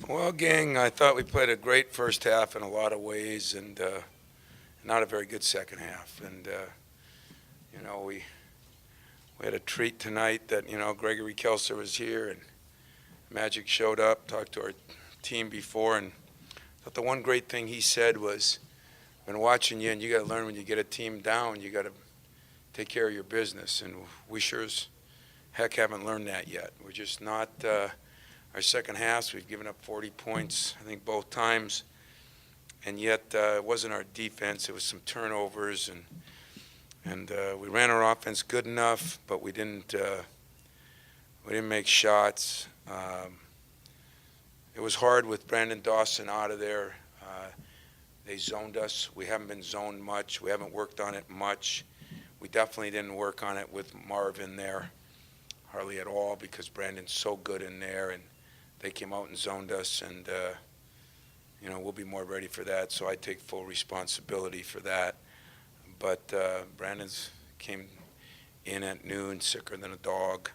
Well, gang, I thought we played a great first half in a lot of ways, and not a very good second half. And we had a treat tonight that Gregory Kelser was here and Magic showed up, talked to our team before, and I thought the one great thing he said was, "Been watching you, and you got to learn when you get a team down, you got to take care of your business." And we sure as heck haven't learned that yet. We're just not. Our second halves, we've given up 40 points, I think, both times. And yet it wasn't our defense. It was some turnovers. And we ran our offense good enough, but we didn't make shots. It was hard with Brandon Dawson out of there. They zoned us. We haven't been zoned much. We haven't worked on it much. We definitely didn't work on it with Marvin there, hardly at all, because Brandon's so good in there. And they came out and zoned us, and we'll be more ready for that. So I take full responsibility for that. But Brandon's came in at noon, sicker than a dog.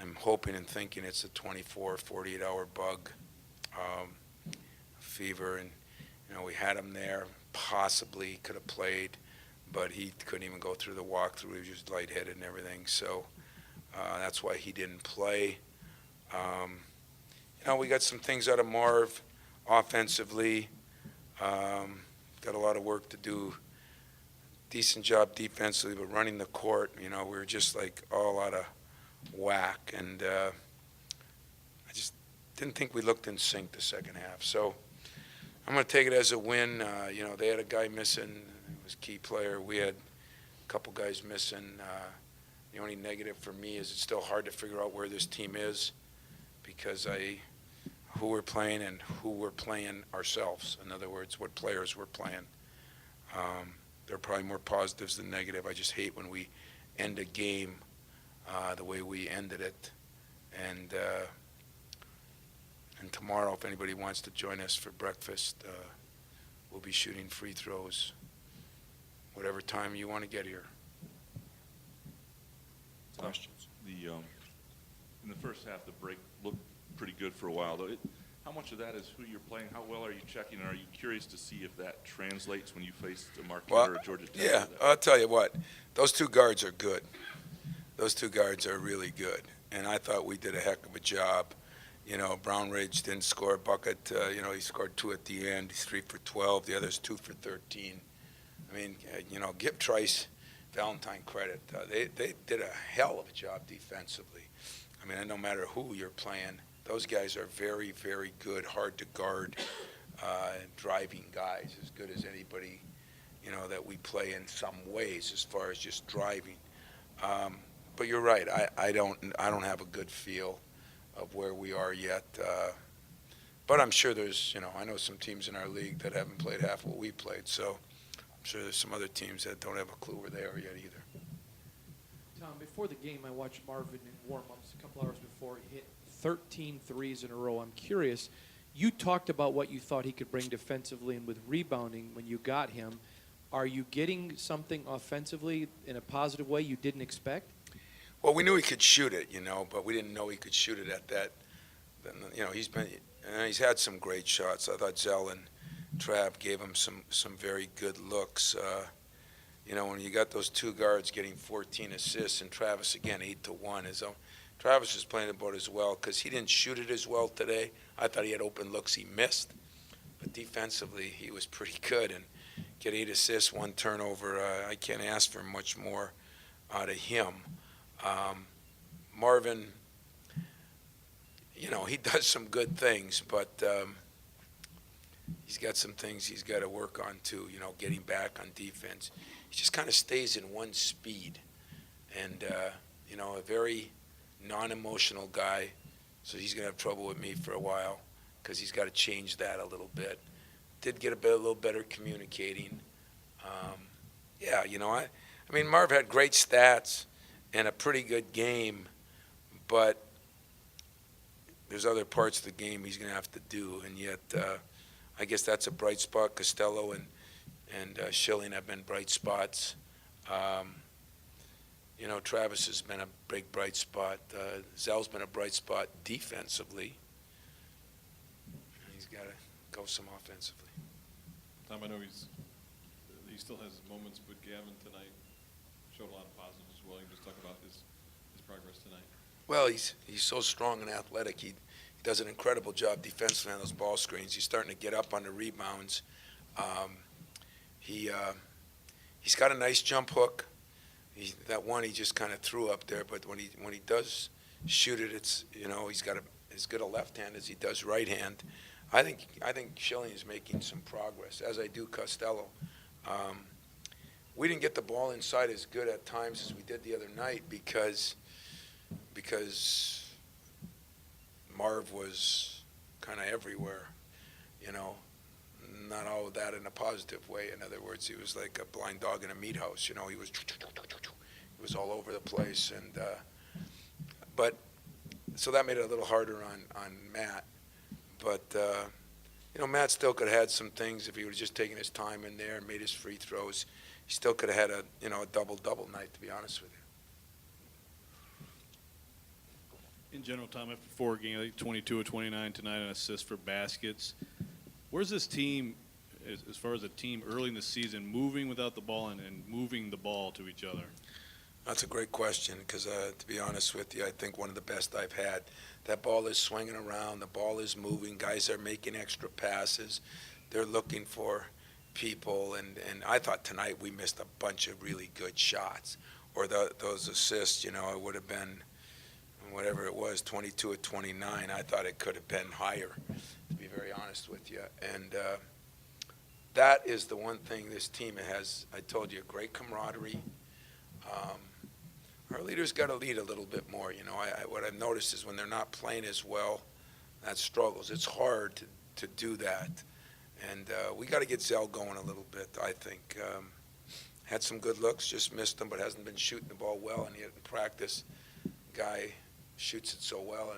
I'm hoping and thinking it's a 24, 48-hour bug, fever, and we had him there. Possibly could have played, but he couldn't even go through the walkthrough. He was just lightheaded and everything. So that's why he didn't play. We got some things out of Marv offensively. Got a lot of work to do. Decent job defensively, but running the court, we were just like all out of whack. And I just didn't think we looked in sync the second half. So I'm going to take it as a win. They had a guy missing. It was a key player. We had a couple guys missing. The only negative for me is it's still hard to figure out where this team is because who we're playing and who we're playing ourselves. In other words, what players we're playing. There are probably more positives than negative. I just hate when we end a game the way we ended it. And tomorrow, if anybody wants to join us for breakfast, we'll be shooting free throws whatever time you want to get here. Questions? In the first half, the break looked pretty good for a while, though. How much of that is who you're playing? How well are you checking? And are you curious to see if that translates when you face a Marquette or a Georgia Tech? Yeah, I'll tell you what. Those two guards are good. Those two guards are really good. And I thought we did a heck of a job. Brown Ridge didn't score a bucket. He scored 2 at the end. He's 3 for 12. The other's 2 for 13. I mean, give Trice Valentine credit. They did a hell of a job defensively. I mean, no matter who you're playing, those guys are very, very good, hard to guard, driving guys, as good as anybody, that we play in some ways as far as just driving. But you're right. I don't have a good feel of where we are yet. But I'm sure there's, I know some teams in our league that haven't played half what we played. So I'm sure there's some other teams that don't have a clue where they are yet either. Tom, before the game, I watched Marvin in warm-ups a couple hours before. He hit 13 threes in a row. I'm curious, you talked about what you thought he could bring defensively and with rebounding when you got him. Are you getting something offensively in a positive way you didn't expect? Well, we knew he could shoot it, but we didn't know he could shoot it at that. He's had some great shots. I thought Zell and Trav gave him some very good looks. When you got those two guards getting 14 assists and Travis again 8-1, Travis was playing about as well because he didn't shoot it as well today. I thought he had open looks he missed, but defensively he was pretty good and get 8 assists, 1 turnover. I can't ask for much more out of him. Marvin, he does some good things, but he's got some things he's got to work on too, getting back on defense. He just kind of stays in one speed and, a very non-emotional guy, so he's going to have trouble with me for a while because he's got to change that a little bit. Did get a little better communicating. I mean, Marv had great stats and a pretty good game, but there's other parts of the game he's going to have to do, and yet I guess that's a bright spot. Costello and Schilling have been bright spots. Travis has been a big bright spot. Zell's been a bright spot defensively. got to go some offensively. Tom, I know he still has moments, but Gavin tonight showed a lot of positives as well. You just talk about his progress tonight. Well, he's so strong and athletic. He does an incredible job defensively on those ball screens. He's starting to get up on the rebounds. He's got a nice jump hook. That one he just kind of threw up there, but when he does shoot it, it's he's got as good a left hand as he does right hand. I think Schilling is making some progress, as I do Costello. We didn't get the ball inside as good at times as we did the other night because Marv was kind of everywhere, not all of that in a positive way. In other words, he was like a blind dog in a meat house. He was all over the place, and but so that made it a little harder on Matt. But Matt still could have had some things if he would have just taken his time in there and made his free throws. He still could have had a double night, to be honest with you. In general, Tom, after 4 games, I think 22 of 29 tonight, an assist for baskets. Where's this team, as far as a team early in the season, moving without the ball and moving the ball to each other? That's a great question because, to be honest with you, I think one of the best I've had. That ball is swinging around. The ball is moving. Guys are making extra passes. They're looking for people. And I thought tonight we missed a bunch of really good shots. Or those assists, it would have been, whatever it was, 22 of 29. I thought it could have been higher, to be very honest with you. And that is the one thing this team has, I told you, great camaraderie. Our leaders got to lead a little bit more. What I've noticed is when they're not playing as well, that struggles. It's hard to do that. And we got to get Zell going a little bit, I think. Had some good looks, just missed them, but hasn't been shooting the ball well. And yet in practice, guy shoots it so well.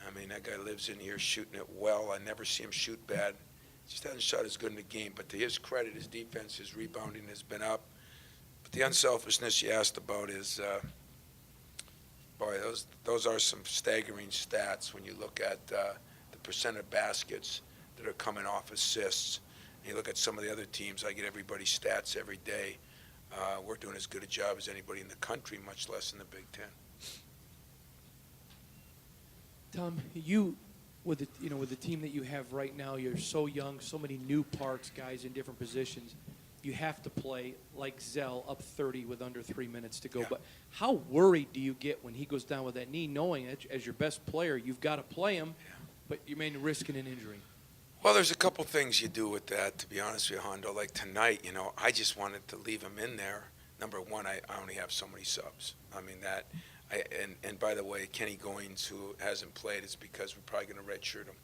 And that guy lives in here shooting it well. I never see him shoot bad. Just hasn't shot as good in the game. But to his credit, his defense, his rebounding has been up. But the unselfishness you asked about is, boy, those are some staggering stats when you look at the percent of baskets that are coming off assists. And you look at some of the other teams, I get everybody's stats every day. We're doing as good a job as anybody in the country, much less in the Big Ten. Tom, you with the team that you have right now, you're so young, so many new parts, guys in different positions. You have to play like Zell up 30 with under 3 minutes to go. Yeah. But how worried do you get when he goes down with that knee, knowing that as your best player, you've got to play him, but you may risk an injury? Well, there's a couple things you do with that, to be honest with you, Hondo. Like tonight, I just wanted to leave him in there. Number one, I only have so many subs. And by the way, Kenny Goins, who hasn't played, it's because we're probably going to redshirt him.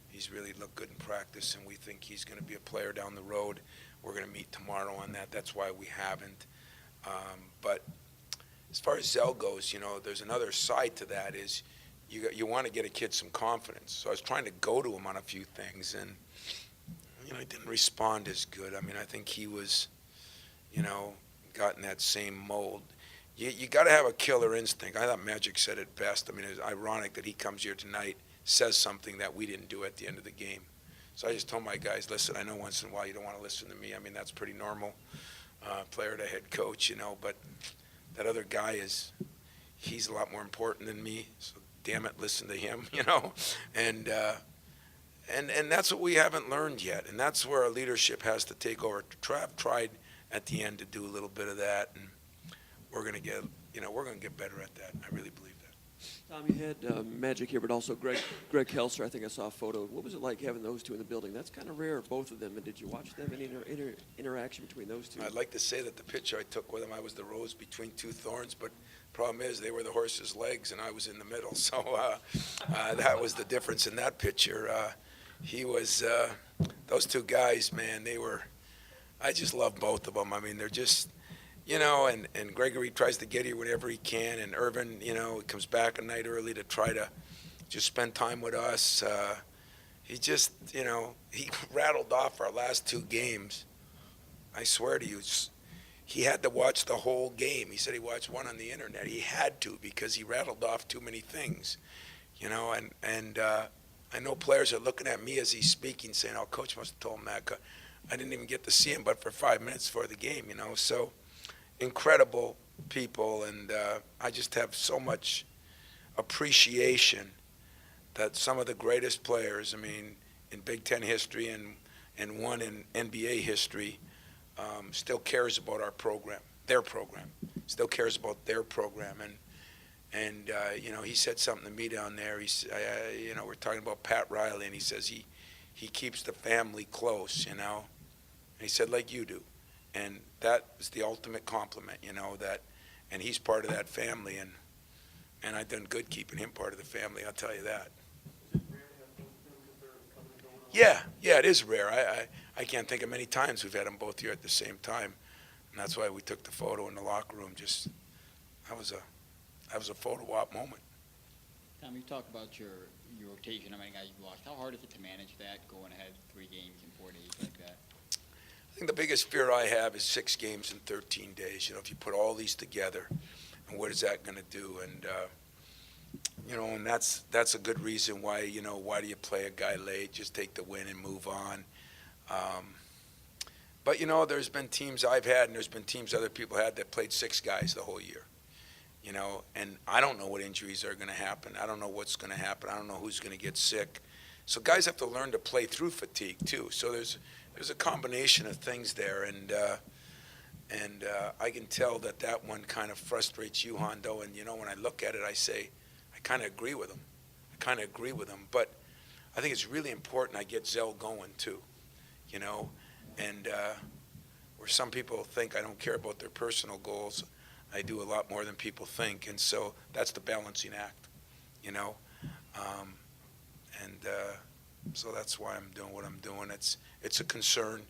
He's really looked good in practice, and we think he's going to be a player down the road. We're going to meet tomorrow on that. That's why we haven't. But as far as Zell goes, there's another side to that is you want to get a kid some confidence. So I was trying to go to him on a few things, and he didn't respond as good. I think he was, got in that same mold. You got to have a killer instinct. I thought Magic said it best. It's ironic that he comes here tonight, says something that we didn't do at the end of the game. So I just told my guys, listen, I know once in a while you don't want to listen to me. That's pretty normal, player to head coach, but that other guy he's a lot more important than me. So damn it, listen to him, And that's what we haven't learned yet. And that's where our leadership has to take over. Trav tried at the end to do a little bit of that, and we're going to get better at that. I really believe that. Tom, you had Magic here, but also Greg Kelser. I think I saw a photo. What was it like having those two in the building? That's kind of rare, both of them. And did you watch them? Any interaction between those two? I'd like to say that the picture I took with him, I was the rose between two thorns, but problem is they were the horse's legs, and I was in the middle. So that was the difference in that picture. He was those two guys, man. I just love both of them. They're just. And Gregory tries to get here whenever he can, and Irvin, he comes back a night early to try to just spend time with us. He just, he rattled off our last 2 games. I swear to you, he had to watch the whole game. He said he watched one on the internet. He had to because he rattled off too many things, and I know players are looking at me as he's speaking, saying, "Oh, coach must have told him that." I didn't even get to see him, but for 5 minutes for the game, you know. So incredible people, and I just have so much appreciation that some of the greatest players, I mean, in Big Ten history and one in NBA history, still cares about our program, their program, still cares about their program. And you know, he said something to me down there. You know, we're talking about Pat Riley, and he says he keeps the family close, you know. And he said, like you do. And that was the ultimate compliment, you know, that, and he's part of that family, and I've done good keeping him part of the family, I'll tell you that. Yeah, it is rare. I can't think of many times we've had them both here at the same time, and that's why we took the photo in the locker room. Just that was a photo op moment. Tom, you talk about your rotation, how many guys you lost. How hard is it to manage that, going ahead 3 games in 4 days like that? I think the biggest fear I have is 6 games in 13 days. You know, if you put all these together, and what is that going to do? And you know, and that's a good reason why, you know, why do you play a guy late? Just take the win and move on. But, you know, there's been teams I've had and there's been teams other people had that played 6 guys the whole year, you know, and I don't know what injuries are going to happen. I don't know what's going to happen. I don't know who's going to get sick. So guys have to learn to play through fatigue, too. So there's a combination of things there, and I can tell that one kind of frustrates you, Hondo, and, you know, when I look at it, I say, I kind of agree with him. But I think it's really important I get Zell going too, you know, and where some people think I don't care about their personal goals, I do a lot more than people think, and so that's the balancing act, you know, so that's why I'm doing what I'm doing. It's a concern,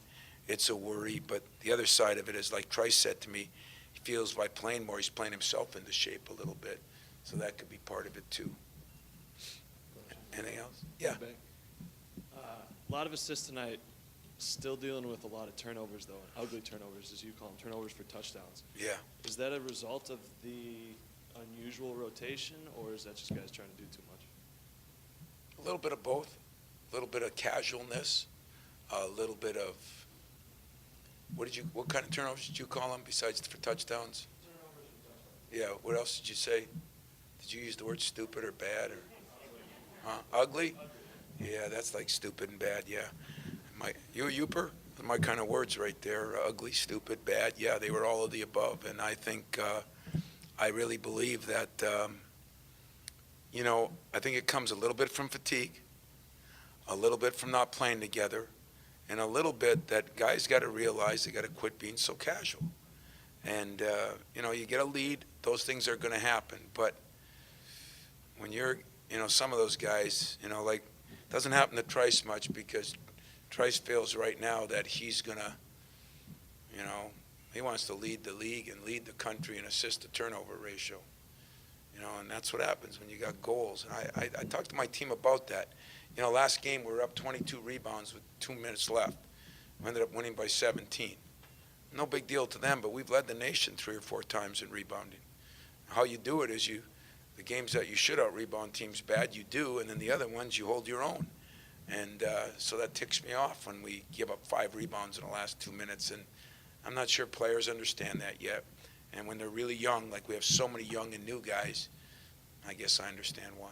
it's a worry, but the other side of it is, like Trice said to me, he feels by playing more, he's playing himself into shape a little bit. So that could be part of it, too. Anything else? Yeah. A lot of assists tonight, still dealing with a lot of turnovers, though, and ugly turnovers, as you call them, turnovers for touchdowns. Yeah. Is that a result of the unusual rotation, or is that just guys trying to do too much? A little bit of both. A little bit of casualness. A little bit of, what kind of turnovers did you call them besides for touchdowns? Turnovers for touchdowns. Yeah, what else did you say? Did you use the word stupid or bad or ugly? Yeah, that's like stupid and bad. Yeah, you a Youper? My kind of words right there. Ugly, stupid, bad. Yeah, they were all of the above. And I think I really believe that you know, I think it comes a little bit from fatigue, a little bit from not playing together, and a little bit that guys got to realize they got to quit being so casual. And you know, you get a lead, those things are going to happen, but when you're, you know, some of those guys, you know, like, it doesn't happen to Trice much because Trice feels right now that he's going to, you know, he wants to lead the league and lead the country in assist to turnover ratio. You know, and that's what happens when you got goals. And I talked to my team about that. You know, last game we were up 22 rebounds with 2 minutes left. We ended up winning by 17. No big deal to them, but we've led the nation 3 or 4 times in rebounding. How you do it is the games that you should out-rebound teams bad, you do, and then the other ones, you hold your own. And so that ticks me off when we give up 5 rebounds in the last 2 minutes, and I'm not sure players understand that yet. And when they're really young, like we have so many young and new guys, I guess I understand why.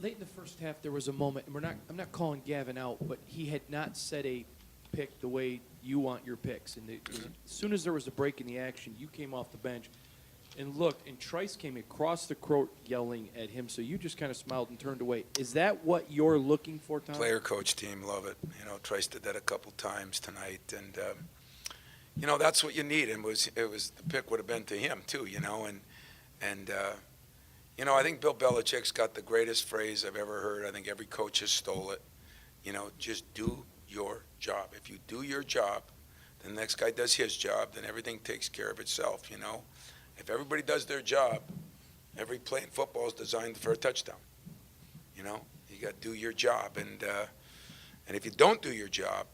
Late in the first half, there was a moment, and I'm not calling Gavin out, but he had not set a pick the way you want your picks. And as soon as there was a break in the action, you came off the bench and looked, and Trice came across the court yelling at him, so you just kind of smiled and turned away. Is that what you're looking for, Tom? Player coach team, love it. You know, Trice did that a couple times tonight, and you know, that's what you need. And it was the pick would have been to him too, you know, and you know, I think Bill Belichick's got the greatest phrase I've ever heard. I think every coach has stole it. You know, just do your job. If you do your job, then the next guy does his job, then everything takes care of itself, you know. If everybody does their job, every play in football is designed for a touchdown. You know, you got to do your job, and if you don't do your job,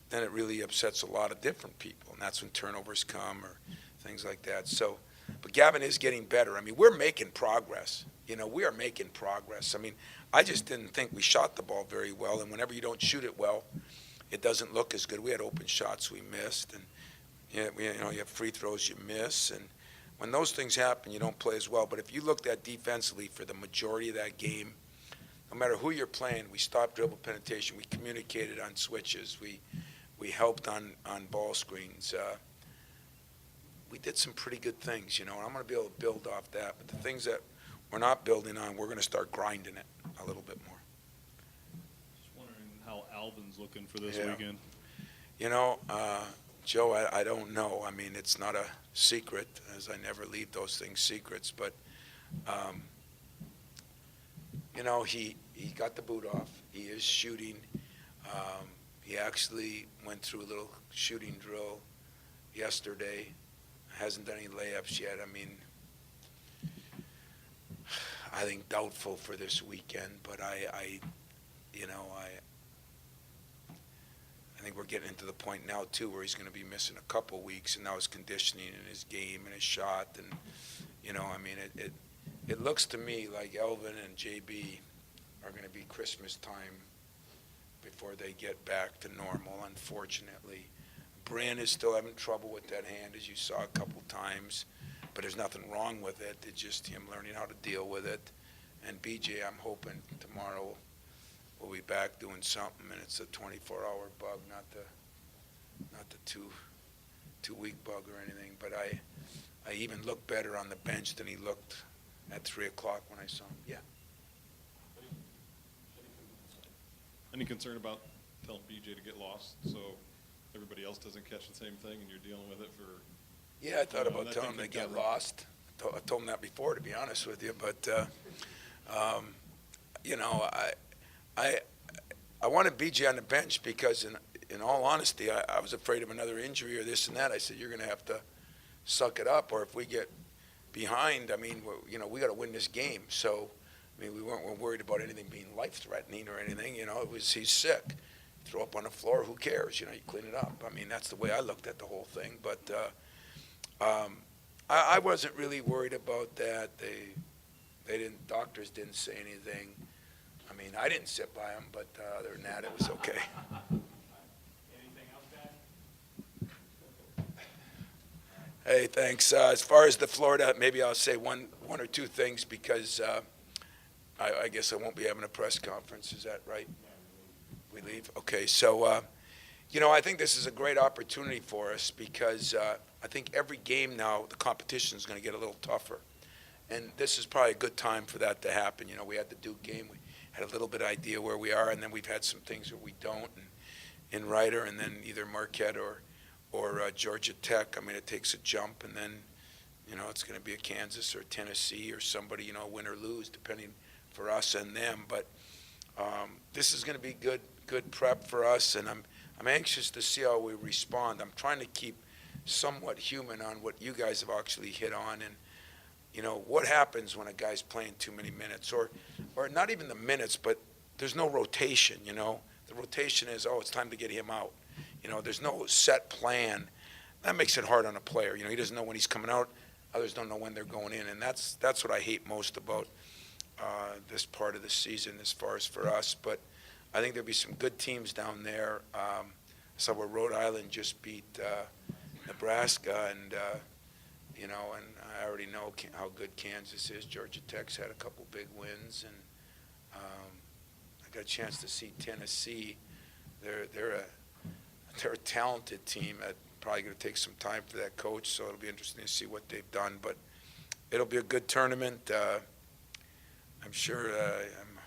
then it really upsets a lot of different people, and that's when turnovers come or things like that. So, but Gavin is getting better. I mean, we're making progress. we are making progress. I mean, I just didn't think we shot the ball very well, and whenever you don't shoot it well, it doesn't look as good. We had open shots we missed, and you have free throws you miss, and when those things happen, you don't play as well. But if you looked at defensively for the majority of that game, no matter who you're playing, we stopped dribble penetration, we communicated on switches, we helped on ball screens. We did some pretty good things, and I'm going to be able to build off that. But the things that we're not building on, we're going to start grinding it a little bit more. Just wondering how Alvin's looking for this Yeah. weekend. Joe, I don't know. I mean, it's not a secret, as I never leave those things secrets. But, he got the boot off. He is shooting. He actually went through a little shooting drill yesterday. Hasn't done any layups yet. I mean, I think doubtful for this weekend, but I think we're getting into the point now too where he's going to be missing a couple weeks, and now his conditioning and his game and his shot, and it looks to me like Elvin and JB are going to be Christmas time before they get back to normal. Unfortunately, Brand is still having trouble with that hand, as you saw a couple times, but there's nothing wrong with it. It's just him learning how to deal with it. And BJ, I'm hoping tomorrow we'll be back doing something, and it's a 24-hour bug, not the two-week bug or anything. But I even looked better on the bench than he looked at 3 o'clock when I saw him. Yeah. Any concern about telling BJ to get lost so everybody else doesn't catch the same thing and you're dealing with it for? Yeah, I thought about that telling him thing to can get get lost. I told him that before, to be honest with you. But, I wanted BJ on the bench because, in all honesty, I was afraid of another injury or this and that. I said, you're going to have to suck it up, or if we get behind, I mean, we got to win this game. So, I mean, we weren't worried about anything being life-threatening or anything. He's sick. Throw up on the floor, who cares? You clean it up. I mean, that's the way I looked at the whole thing. But I wasn't really worried about that. Doctors didn't say anything. I mean, I didn't sit by him, but other than that, it was okay. Anything else, guys? Hey, thanks. As far as the Florida, maybe I'll say one or two things because I guess I won't be having a press conference. Is that right? We leave? Okay, so, I think this is a great opportunity for us because I think every game now, the competition is going to get a little tougher. And this is probably a good time for that to happen. We had the Duke game. We had a little bit of idea where we are, and then we've had some things where we don't. And in Ryder, and then either Marquette or Georgia Tech, I mean, it takes a jump, and then, it's going to be a Kansas or Tennessee or somebody, win or lose, depending for us and them. But this is going to be good prep for us, and I'm anxious to see how we respond. I'm trying to keep somewhat human on what you guys have actually hit on, and what happens when a guy's playing too many minutes, or not even the minutes, but there's no rotation. The rotation is, it's time to get him out. There's no set plan. That makes it hard on a player. He doesn't know when he's coming out. Others don't know when they're going in, and that's what I hate most about this part of the season as far as for us. But I think there'll be some good teams down there. So where Rhode Island just beat Nebraska, and and I already know how good Kansas is. Georgia Tech's had a couple big wins, and I got a chance to see Tennessee. They're a talented team. Probably going to take some time for that coach, so it'll be interesting to see what they've done. But it'll be a good tournament. I'm sure. I'm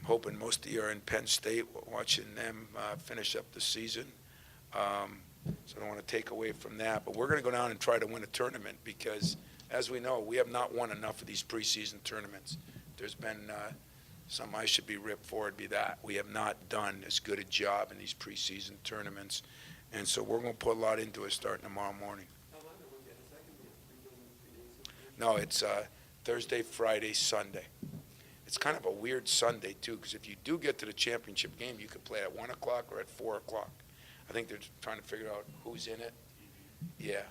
hoping most of you are in Penn State watching them finish up the season. So I don't want to take away from that. But we're going to go down and try to win a tournament because, as we know, we have not won enough of these preseason tournaments. There's been something I should be ripped for. It'd be that. We have not done as good a job in these preseason tournaments. And so we're going to put a lot into it starting tomorrow morning. No, it's Thursday, Friday, Sunday. It's kind of a weird Sunday, too, because if you do get to the championship game, you could play at 1 o'clock or at 4 o'clock. I think they're trying to figure out who's in it. Yeah.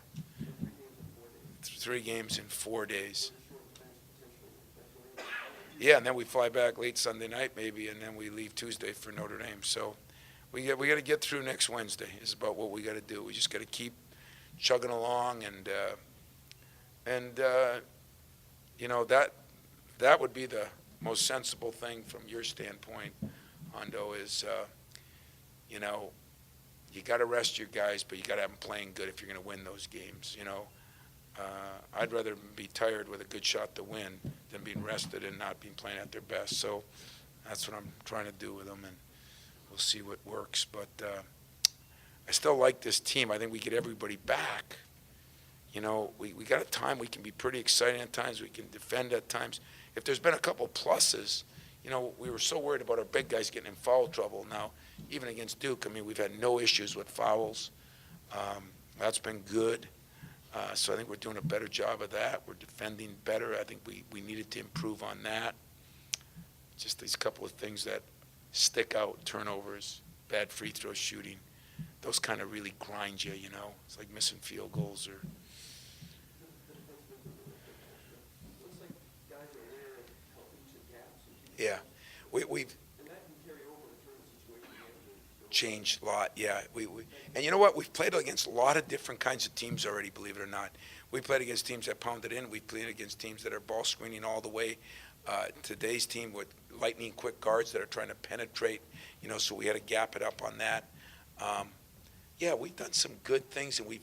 3 games in 4 days. Yeah, and then we fly back late Sunday night maybe, and then we leave Tuesday for Notre Dame. So we got to get through next Wednesday is about what we got to do. We just got to keep chugging along, and you know, that would be the most sensible thing from your standpoint, Hondo, is you know, you got to rest your guys, but you got to have them playing good if you're going to win those games. You know, I'd rather be tired with a good shot to win than being rested and not being playing at their best. So that's what I'm trying to do with them, and we'll see what works. But I still like this team. I think we get everybody back. You know, we got a time we can be pretty exciting at times. We can defend at times. If there's been a couple pluses, you know, we were so worried about our big guys getting in foul trouble. Now, even against Duke, I mean, we've had no issues with fouls. That's been good. So I think we're doing a better job of that. We're defending better. I think we needed to improve on that. Just these couple of things that stick out, turnovers, bad free throw shooting. Those kind of really grind you, you know. It's like missing field goals or... Yeah, we've changed a lot. Yeah, and you know what? We've played against a lot of different kinds of teams already. Believe it or not, we played against teams that pounded in. We played against teams that are ball screening all the way. Today's team with lightning quick guards that are trying to penetrate. You know, so we had to gap it up on that. Yeah, we've done some good things, and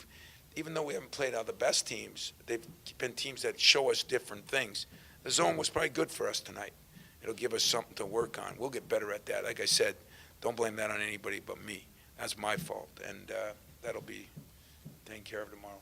even though we haven't played all the best teams, they've been teams that show us different things. The zone was probably good for us tonight. It'll give us something to work on. We'll get better at that. Like I said, don't blame that on anybody but me. That's my fault, and that'll be taken care of tomorrow.